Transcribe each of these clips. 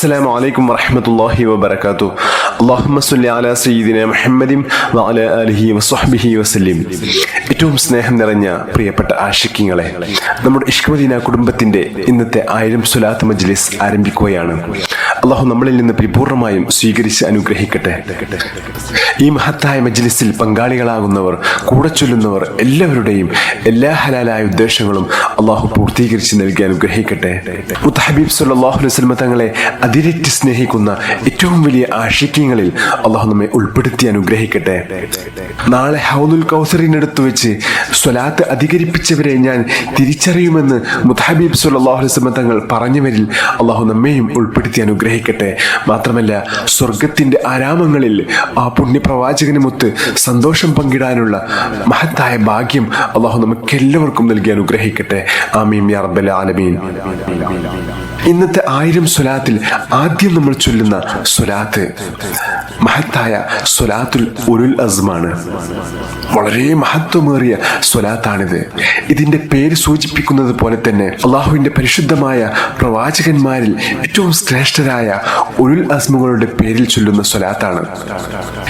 അസ്സലാമു അലൈക്കും വറഹ്മത്തുള്ളാഹി വബറകാതുഹു. അല്ലാഹുമ്മ സ്വല്ലി അലാ സയ്യിദിനാ മുഹമ്മദിൻ വഅലാ ആലിഹി വസ്വഹ്ബിഹി വസല്ലം. ഏറ്റവും സ്നേഹം നിറഞ്ഞ പ്രിയപ്പെട്ട ആശിഖീങ്ങളെ, നമ്മുടെ ഇശ്ഖ് മദീന കുടുംബത്തിന്റെ ഇന്നത്തെ 1000 സ്വലാത്ത് മജ്ലിസ് ആരംഭിക്കുകയാണ്. അല്ലാഹു നമ്മളിൽ നിന്ന് പരിപൂർണമായും സ്വീകരിച്ച് അനുഗ്രഹിക്കട്ടെ. ഈ മഹത്തായ മജ്ലിസിൽ പങ്കാളികളാകുന്നവർ, കൂടെ ചൊല്ലുന്നവർ എല്ലാവരുടെയും എല്ലാ ഹലാലായ ഉദ്ദേശങ്ങളും അല്ലാഹു പൂർത്തീകരിച്ച് നൽകി അനുഗ്രഹിക്കട്ടെ. ഹബീബ് സല്ലല്ലാഹു അലൈഹി വസല്ലം തങ്ങളെ അതിരറ്റ് സ്നേഹിക്കുന്ന ഏറ്റവും വലിയ ആശിഖീങ്ങളിൽ അല്ലാഹു നമ്മെ ഉൾപ്പെടുത്തി അനുഗ്രഹിക്കട്ടെ. നാളെ ഹൗലുൽ കൗസറിനടുത്ത് വെച്ച് സ്വലാത്ത് അധികരിപ്പിച്ചവരെ ഞാൻ തിരിച്ചറിയുമെന്ന് മുത്തഹബീബ് സല്ലല്ലാഹു അലൈഹി വസല്ലം തങ്ങൾ പറഞ്ഞവരിൽ അല്ലാഹു നമ്മെയും ഉൾപ്പെടുത്തി അനുഗ്രഹിക്കട്ടെ. മാത്രമല്ല, സ്വർഗത്തിന്റെ ആരാമങ്ങളിൽ ആ പുണ്യപ്രവാചകനുമൊത്ത് സന്തോഷം പങ്കിടാനുള്ള മഹത്തായ ഭാഗ്യം അല്ലാഹു നമുക്കെല്ലാവർക്കും നൽകി അനുഗ്രഹിക്കട്ടെ. ആമീൻ യാ റബ്ബൽ ആലമീൻ. ഇന്നത്തെ 1000 സ്വലാത്തിൽ ആദ്യം നമ്മൾ ചൊല്ലുന്ന സ്വലാത്ത് മഹത്തായ സ്വലാത്തുൽ ഉലുൽ അസ്മാണ്. വളരെ മഹത്വമേറിയ സ്വലാത്താണിത്. ഇതിന്റെ പേര് സൂചിപ്പിക്കുന്നത് പോലെ തന്നെ അള്ളാഹുവിന്റെ പരിശുദ്ധമായ പ്രവാചകന്മാരിൽ ഏറ്റവും ശ്രേഷ്ഠരായ ഉലുൽ അസ്മുകളുടെ പേരിൽ ചൊല്ലുന്ന സ്വലാത്താണ്.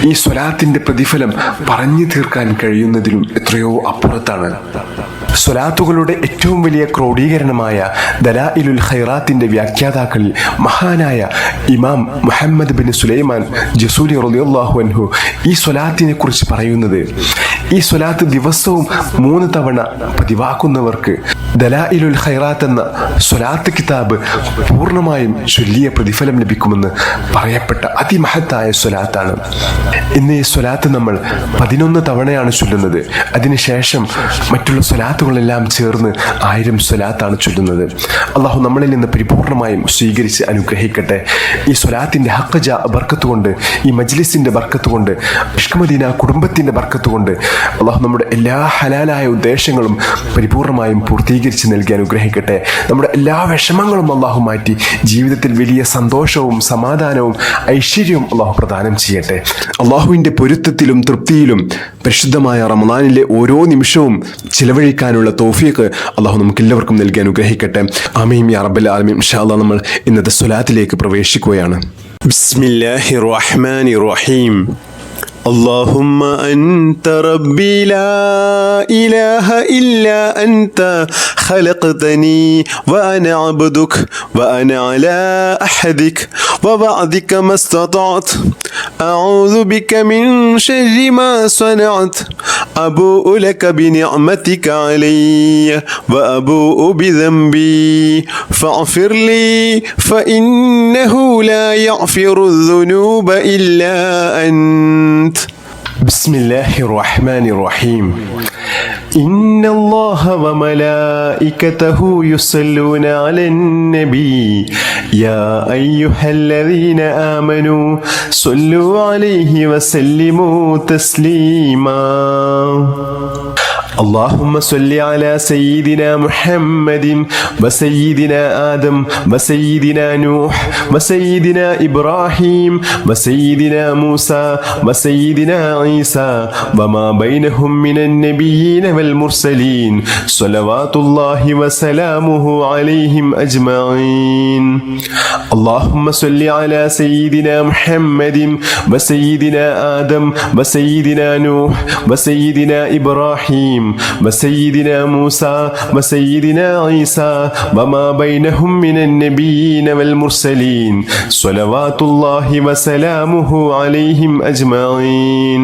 ഈ സ്വലാത്തിന്റെ പ്രതിഫലം പറഞ്ഞു തീർക്കാൻ കഴിയുന്നതിലും എത്രയോ അപ്പുറത്താണ്. സ്വലാത്തുകളുടെ ഏറ്റവും വലിയ ക്രോഡീകരണമായ ദലായിലുൽ ഖൈറാത്തിന്റെ വ്യാഖ്യാതാക്കളിൽ മഹാനായ ഇമാം മുഹമ്മദ് ബിൻ സുലൈമാൻ ജസൂലി റളിയല്ലാഹു അൻഹു ഈ സ്വലാത്തിനെ കുറിച്ച് പറയുന്നത്, ഈ സ്വലാത്ത് ദിവസവും 3 തവണ പതിവാക്കുന്നവർക്ക് ദലായിലുൽ ഖൈറാത്ത് എന്ന സ്വലാത്ത് കിതാബ് പൂർണ്ണമായും ചൊല്ലിയ പ്രതിഫലം ലഭിക്കുമെന്ന് പറയപ്പെട്ട അതിമഹത്തായ സ്വലാത്താണ്. ഇന്ന് ഈ സ്വലാത്ത് നമ്മൾ 11 തവണയാണ് ചൊല്ലുന്നത്. അതിനുശേഷം മറ്റുള്ള സ്വലാത്തുകളെല്ലാം ചേർന്ന് 1000 സ്വലാത്താണ് ചൊല്ലുന്നത്. അള്ളാഹു നമ്മളിൽ നിന്ന് പരിപൂർണമായും സ്വീകരിച്ച് അനുഗ്രഹിക്കട്ടെ. ഈ സ്വലാത്തിന്റെ ഹഖ്ജ ബർക്കത്ത് കൊണ്ട്, ഈ മജ്ലിസിന്റെ ബർക്കത്ത് കൊണ്ട്, ഇശ്ഖ് മദീന കുടുംബത്തിന്റെ ബർക്കത്ത് കൊണ്ട് അള്ളാഹു നമ്മുടെ എല്ലാ ഹലാലായ ഉദ്ദേശങ്ങളും പരിപൂർണമായും പൂർത്തീകരിച്ച് നൽകി അനുഗ്രഹിക്കട്ടെ. നമ്മുടെ എല്ലാ വിഷമങ്ങളും അള്ളാഹു മാറ്റി ജീവിതത്തിൽ വലിയ സന്തോഷവും സമാധാനവും ഐശ്വര്യവും അള്ളാഹു പ്രദാനം ചെയ്യട്ടെ. അള്ളാഹുവിന്റെ പൊരുത്തത്തിലും തൃപ്തിയിലും പരിശുദ്ധമായ റമദാനിലെ ഓരോ നിമിഷവും ചിലവഴിക്കാനുള്ള തൗഫീഖ് അള്ളാഹു നമുക്ക് എല്ലാവർക്കും നൽകി അനുഗ്രഹിക്കട്ടെ. ആമീൻ യാ റബ്ബൽ ആലമീൻ. ഇൻഷാ അല്ലാഹ് നമ്മൾ ഇന്നത്തെ സ്വലാത്തിലേക്ക് പ്രവേശിക്കുകയാണ്. ബിസ്മില്ലാഹിർ റഹ്മാനിർ റഹീം. اللهم أنت ربي لا إله إلا أنت خلقتني وأنا عبدك وأنا على أحدك ووعدك ما استطعت أعوذ بك من شر ما صنعت أبوء لك بنعمتك علي وأبوء بذنبي فاغفر لي فإنه لا يغفر الذنوب إلا أنت. بسم الله الرحمن الرحيم. إن الله وملائكته يصلون على النبي يا أيها الذين آمنوا صلوا عليه وسلموا تسليما. اللهم صل على سيدنا محمد وسيدنا آدم وسيدنا نوح وسيدنا إبراهيم وسيدنا موسى وسيدنا عيسى وما بينهم من النبيين والمرسلين صلوات الله وسلامه عليهم أجمعين. اللهم صل على سيدنا محمد وسيدنا آدم وسيدنا نوح وسيدنا إبراهيم وسيدنا موسى وسيدنا عيسى وما بينهم من النبيين والمرسلين صلوات الله وسلامه عليهم أجمعين.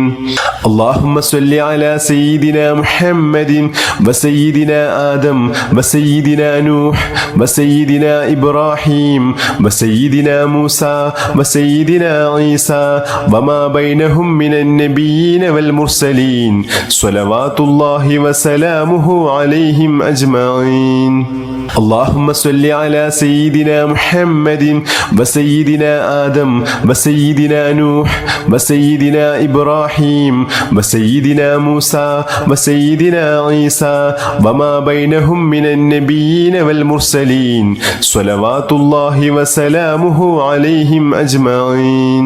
اللهم صل على سيدنا محمد وسيدنا آدم وسيدنا نوح وسيدنا إبراهيم وسيدنا موسى وسيدنا عيسى وما بينهم من النبيين والمرسلين صلوات الله وسلامه عليهم أجمعين. اللهم صل على سيدنا محمد وسيدنا آدم وسيدنا نوح وسيدنا إبراهيم وسيدنا موسى وسيدنا عيسى وما بينهم من النبيين والمرسلين صلوات الله وسلامه عليهم أجمعين.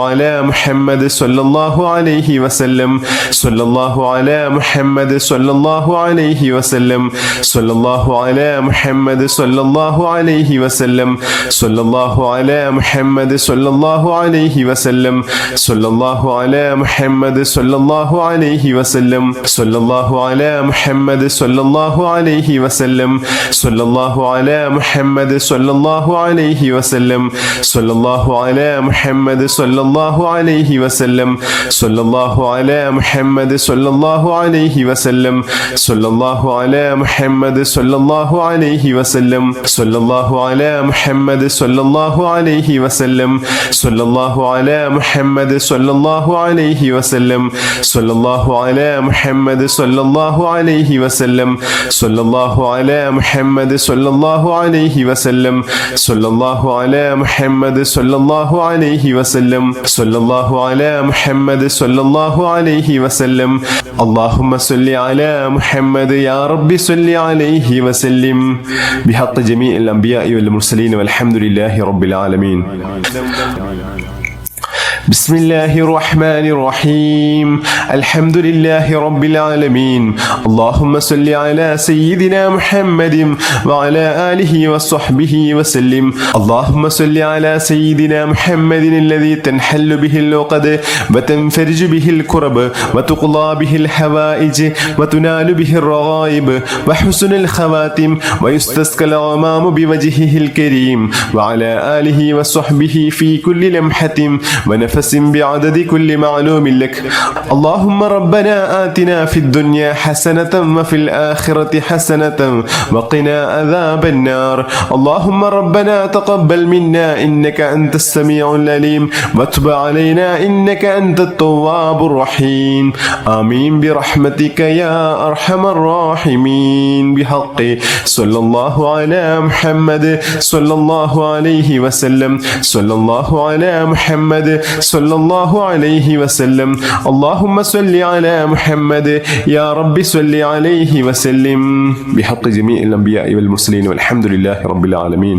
على محمد صلى الله عليه وسلم صلى الله على محمد صلى الله عليه وسلم صلى الله على محمد صلى الله عليه وسلم صلى الله على محمد صلى الله عليه وسلم صلى الله على محمد صلى الله عليه وسلم صلى الله على محمد صلى الله عليه وسلم صلى الله على محمد صلى الله عليه وسلم صلى الله على محمد صلى الله عليه وسلم صلى الله على محمد صلى الله عليه وسلم صلى الله على محمد صلى الله عليه وسلم صلى الله على محمد صلى الله عليه وسلم صلى الله على محمد صلى الله عليه وسلم صلى الله على محمد صلى الله عليه وسلم صلى الله على محمد صلى الله عليه وسلم صلى الله على محمد صلى الله عليه وسلم صلى الله على محمد صلى الله عليه وسلم اللهم صل على محمد يا رب صل عليه وسلم بحق جميع الأنبياء والمرسلين والحمد لله رب العالمين. بسم الله الرحمن الرحيم الحمد لله رب العالمين اللهم صل على سيدنا محمد وعلى آله وصحبه وسلم اللهم صل على سيدنا محمد الذي تنحل به العقد وتنفرج به الكرب وتقضى به الحوائج وتنال به الرغائب وحسن الخواتم ويستسقى الغمام بوجهه الكريم وعلى آله وصحبه في كل لمحة ونفس بعدد كل معلوم لك اللهم ربنا آتنا في الدنيا حسنة وفي الآخرة حسنة وقنا عذاب النار اللهم ربنا تقبل منا إنك أنت السميع العليم وتب علينا إنك أنت التواب الرحيم آمين برحمتك يا أرحم الراحمين بحق صلى الله على محمد صلى الله عليه وسلم صلى الله على محمد صلى الله عليه وسلم اللهم صل على محمد يا رب صل عليه وسلم بحق جميع الأنبياء والمرسلين والحمد لله رب العالمين.